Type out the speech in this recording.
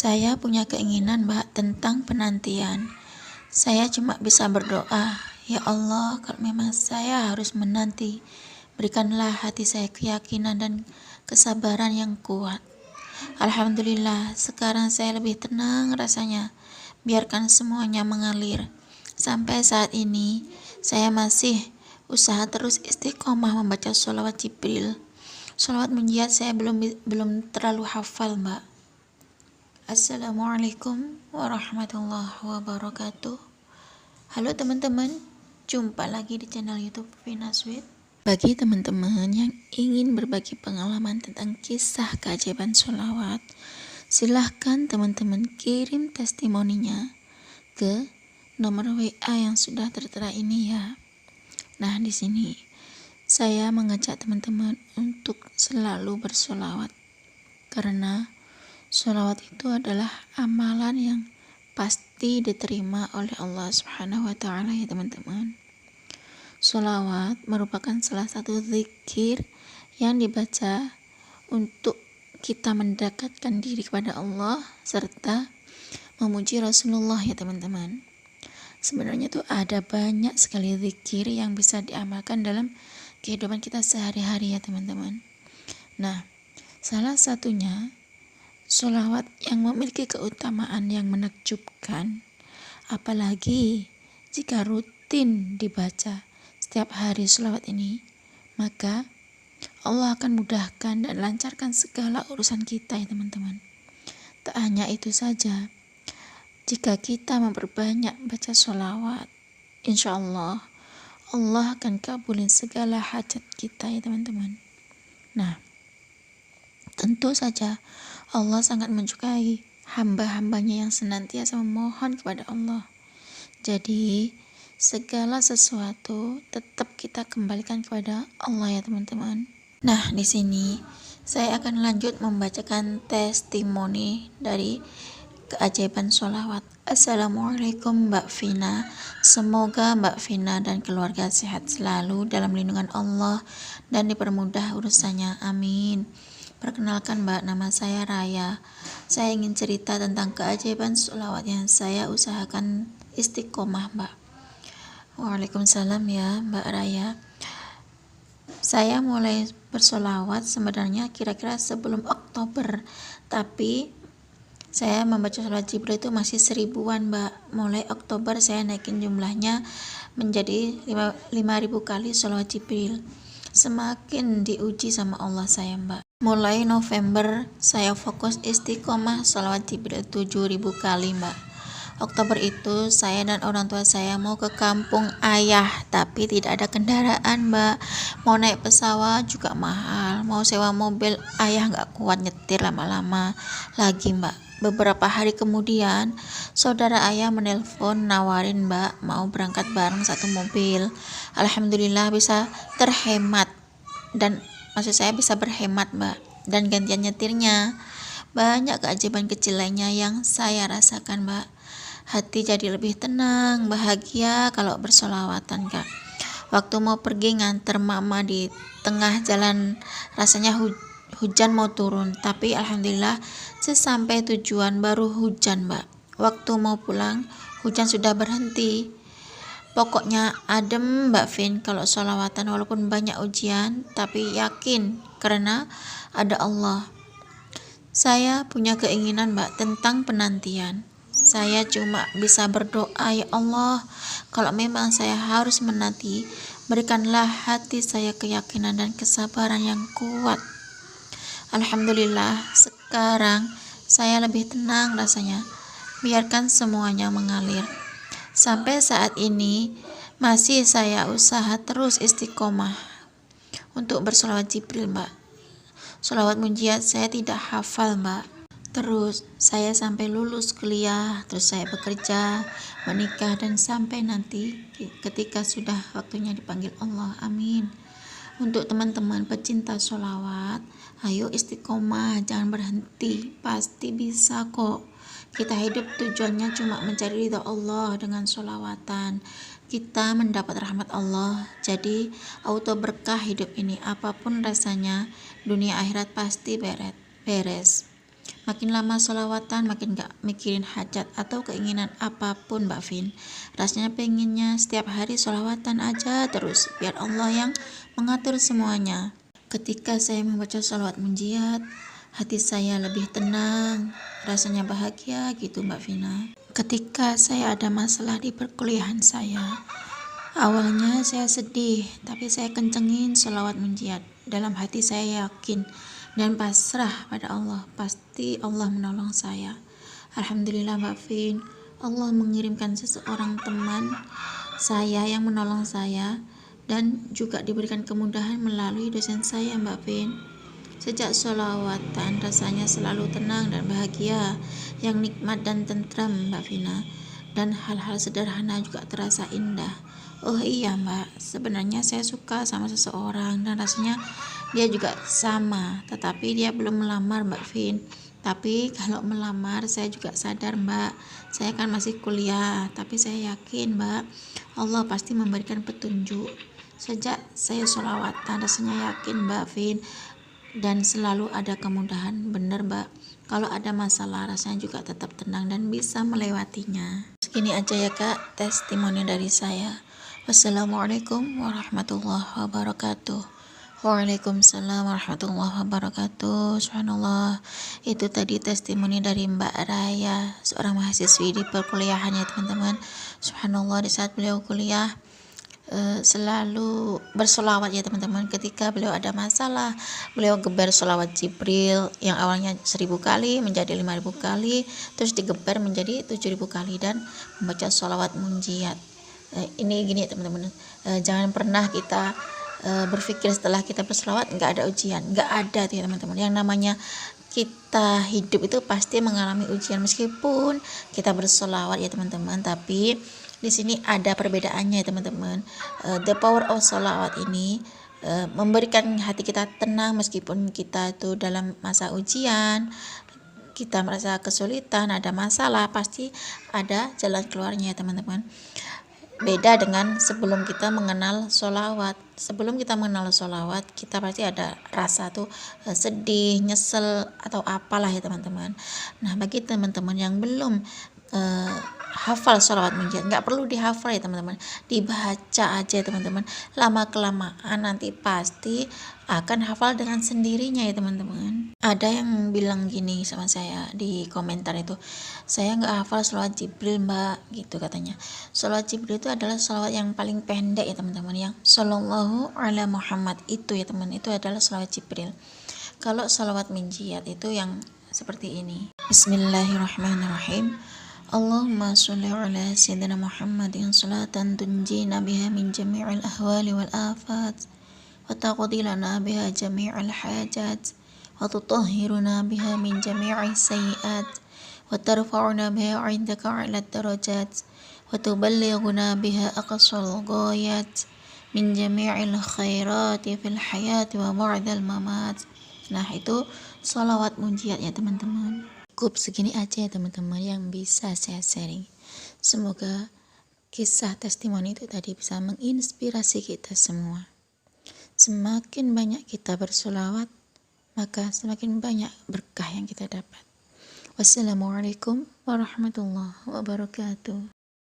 Saya punya keinginan, Mbak, tentang penantian. Saya cuma bisa berdoa, ya Allah, kalau memang saya harus menanti, berikanlah hati saya keyakinan dan kesabaran yang kuat. Alhamdulillah, sekarang saya lebih tenang rasanya. Biarkan semuanya mengalir. Sampai saat ini, saya masih usaha terus istiqomah membaca sholawat Jibril. Sholawat munjiat saya belum terlalu hafal, Mbak. Assalamualaikum warahmatullahi wabarakatuh. Halo teman-teman, jumpa lagi di channel YouTube Vina Sweet. Bagi teman-teman yang ingin berbagi pengalaman tentang kisah keajaiban sholawat, silahkan teman-teman kirim testimoninya ke nomor WA yang sudah tertera ini ya. Nah, di sini saya mengajak teman-teman untuk selalu bersholawat, karena sholawat itu adalah amalan yang pasti diterima oleh Allah Subhanahu wa Ta'ala ya teman-teman. Sholawat merupakan salah satu zikir yang dibaca untuk kita mendekatkan diri kepada Allah serta memuji Rasulullah ya teman-teman. Sebenarnya tuh ada banyak sekali zikir yang bisa diamalkan dalam kehidupan kita sehari-hari ya teman-teman. Nah, salah satunya sholawat yang memiliki keutamaan yang menakjubkan, apalagi jika rutin dibaca setiap hari sholawat ini, maka Allah akan mudahkan dan lancarkan segala urusan kita ya teman-teman. Tak hanya itu saja, jika kita memperbanyak baca sholawat, insya Allah akan kabulin segala hajat kita ya teman-teman. Nah, tentu saja Allah sangat menyukai hamba-hambanya yang senantiasa memohon kepada Allah. Jadi segala sesuatu tetap kita kembalikan kepada Allah ya teman-teman. Nah, di sini saya akan lanjut membacakan testimoni dari keajaiban sholawat. Assalamualaikum Mbak Vina. Semoga Mbak Vina dan keluarga sehat selalu dalam lindungan Allah dan dipermudah urusannya. Amin. Perkenalkan Mbak, nama saya Raya. Saya ingin cerita tentang keajaiban sholawat yang saya usahakan istiqomah, Mbak. Waalaikumsalam ya Mbak Raya. Saya mulai bersolawat sebenarnya kira-kira sebelum Oktober, tapi saya membaca sholawat Jibril itu masih 1000-an, Mbak. Mulai Oktober saya naikin jumlahnya menjadi 5.000 kali sholawat Jibril. Semakin diuji sama Allah saya, Mbak. Mulai November saya fokus istiqomah sholawat Jibril 7.000 kali, Mbak. Oktober itu saya dan orang tua saya mau ke kampung ayah, tapi tidak ada kendaraan, Mbak. Mau naik pesawat juga mahal, mau sewa mobil ayah nggak kuat nyetir lama-lama lagi, Mbak. Beberapa hari kemudian saudara ayah menelpon nawarin Mbak mau berangkat bareng satu mobil. Alhamdulillah bisa terhemat, dan maksud saya bisa berhemat, Mbak, dan gantian nyetirnya. Banyak keajaiban kecil lainnya yang saya rasakan, Mbak. Hati jadi lebih tenang, bahagia kalau bersolawatan, Kak. Waktu mau pergi nganter mama di tengah jalan rasanya hujan mau turun, tapi alhamdulillah sesampai tujuan baru hujan, Mbak. Waktu mau pulang hujan sudah berhenti. Pokoknya adem, Mbak Vin, kalau sholawatan walaupun banyak ujian, tapi yakin karena ada Allah. Saya punya keinginan, Mbak, tentang penantian. Saya cuma bisa berdoa, ya Allah, kalau memang saya harus menanti, berikanlah hati saya keyakinan dan kesabaran yang kuat. Alhamdulillah, sekarang saya lebih tenang rasanya. Biarkan semuanya mengalir. Sampai saat ini masih saya usaha terus istiqomah untuk bersolawat Jibril, Mbak. Sholawat munjiat saya tidak hafal, Mbak. Terus saya sampai lulus kuliah, terus saya bekerja, menikah, dan sampai nanti ketika sudah waktunya dipanggil Allah. Amin. Untuk teman-teman pecinta sholawat, ayo istiqomah, jangan berhenti, pasti bisa kok. Kita hidup tujuannya cuma mencari ridha Allah dengan sholawatan. Kita mendapat rahmat Allah, jadi auto berkah hidup ini. Apapun rasanya, dunia akhirat pasti beres. Makin lama sholawatan, makin gak mikirin hajat atau keinginan apapun Mbak Vin. Rasanya pengennya setiap hari sholawatan aja terus, biar Allah yang mengatur semuanya. Ketika saya membaca sholawat munjiat, hati saya lebih tenang, rasanya bahagia gitu Mbak Vina. Ketika saya ada masalah di perkuliahan saya, awalnya saya sedih, tapi saya kencengin sholawat munjiat. Dalam hati saya yakin dan pasrah pada Allah, pasti Allah menolong saya. Alhamdulillah Mbak Vin, Allah mengirimkan seseorang teman saya yang menolong saya dan juga diberikan kemudahan melalui dosen saya Mbak Vin. Sejak sholawatan rasanya selalu tenang dan bahagia, yang nikmat dan tentram Mbak Vina, dan hal-hal sederhana juga terasa indah. Oh iya Mbak, sebenarnya saya suka sama seseorang dan rasanya dia juga sama, tetapi dia belum melamar Mbak Vin. Tapi kalau melamar saya juga sadar Mbak, saya kan masih kuliah, tapi saya yakin Mbak, Allah pasti memberikan petunjuk. Sejak saya sholawatan rasanya yakin Mbak Vin, dan selalu ada kemudahan. Bener Mbak, kalau ada masalah rasanya juga tetap tenang dan bisa melewatinya. Segini aja ya Kak, testimoni dari saya. Wassalamualaikum warahmatullahi wabarakatuh. Waalaikumsalam warahmatullahi wabarakatuh. Subhanallah, itu tadi testimoni dari Mbak Raya, seorang mahasiswi di perkuliahan ya teman-teman. Subhanallah, di saat beliau kuliah selalu bersolawat ya teman-teman. Ketika beliau ada masalah, beliau geber solawat Jibril yang awalnya 1000 kali menjadi 5000 kali, terus digeber menjadi 7000 kali, dan membaca solawat munjiat. Ini gini ya teman-teman, jangan pernah kita berpikir setelah kita bersolawat nggak ada ujian. Nggak ada tuh ya teman-teman. Yang namanya kita hidup itu pasti mengalami ujian, meskipun kita bersolawat ya teman-teman. Tapi di sini ada perbedaannya ya teman-teman. The power of sholawat ini memberikan hati kita tenang meskipun kita itu dalam masa ujian, kita merasa kesulitan, ada masalah, pasti ada jalan keluarnya ya teman-teman. Beda dengan sebelum kita mengenal sholawat. Sebelum kita mengenal sholawat, kita pasti ada rasa tuh sedih, nyesel, atau apalah ya teman-teman. Nah, bagi teman-teman yang belum hafal sholawat munjiat, nggak perlu dihafal ya teman-teman, dibaca aja ya teman-teman. Lama kelamaan nanti pasti akan hafal dengan sendirinya ya teman-teman. Ada yang bilang gini sama saya di komentar itu, saya nggak hafal sholawat Jibril Mbak, gitu katanya. Sholawat Jibril itu adalah sholawat yang paling pendek ya teman-teman, yang Shallallahu ala Muhammad itu ya teman, itu adalah sholawat Jibril. Kalau sholawat munjiat itu yang seperti ini. Bismillahirrahmanirrahim. Allahumma sholli ala sayyidina Muhammadin salatan tunjina biha min jami'il ahwali wal afat wa taqdi lana biha jami'al hajat wa tutahhiruna biha min jami'i sayyi'at wa tarfa'una biha 'indaka 'ala darajat wa tuballighuna biha aqsal ghayat min jami'il khairati fil hayati wa ba'dal mamat. Nah, itu sholawat munjiat ya teman-teman. Cukup segini aja ya teman-teman yang bisa saya sharing. Semoga kisah testimoni itu tadi bisa menginspirasi kita semua. Semakin banyak kita bersolawat, maka semakin banyak berkah yang kita dapat. Wassalamualaikum warahmatullahi wabarakatuh.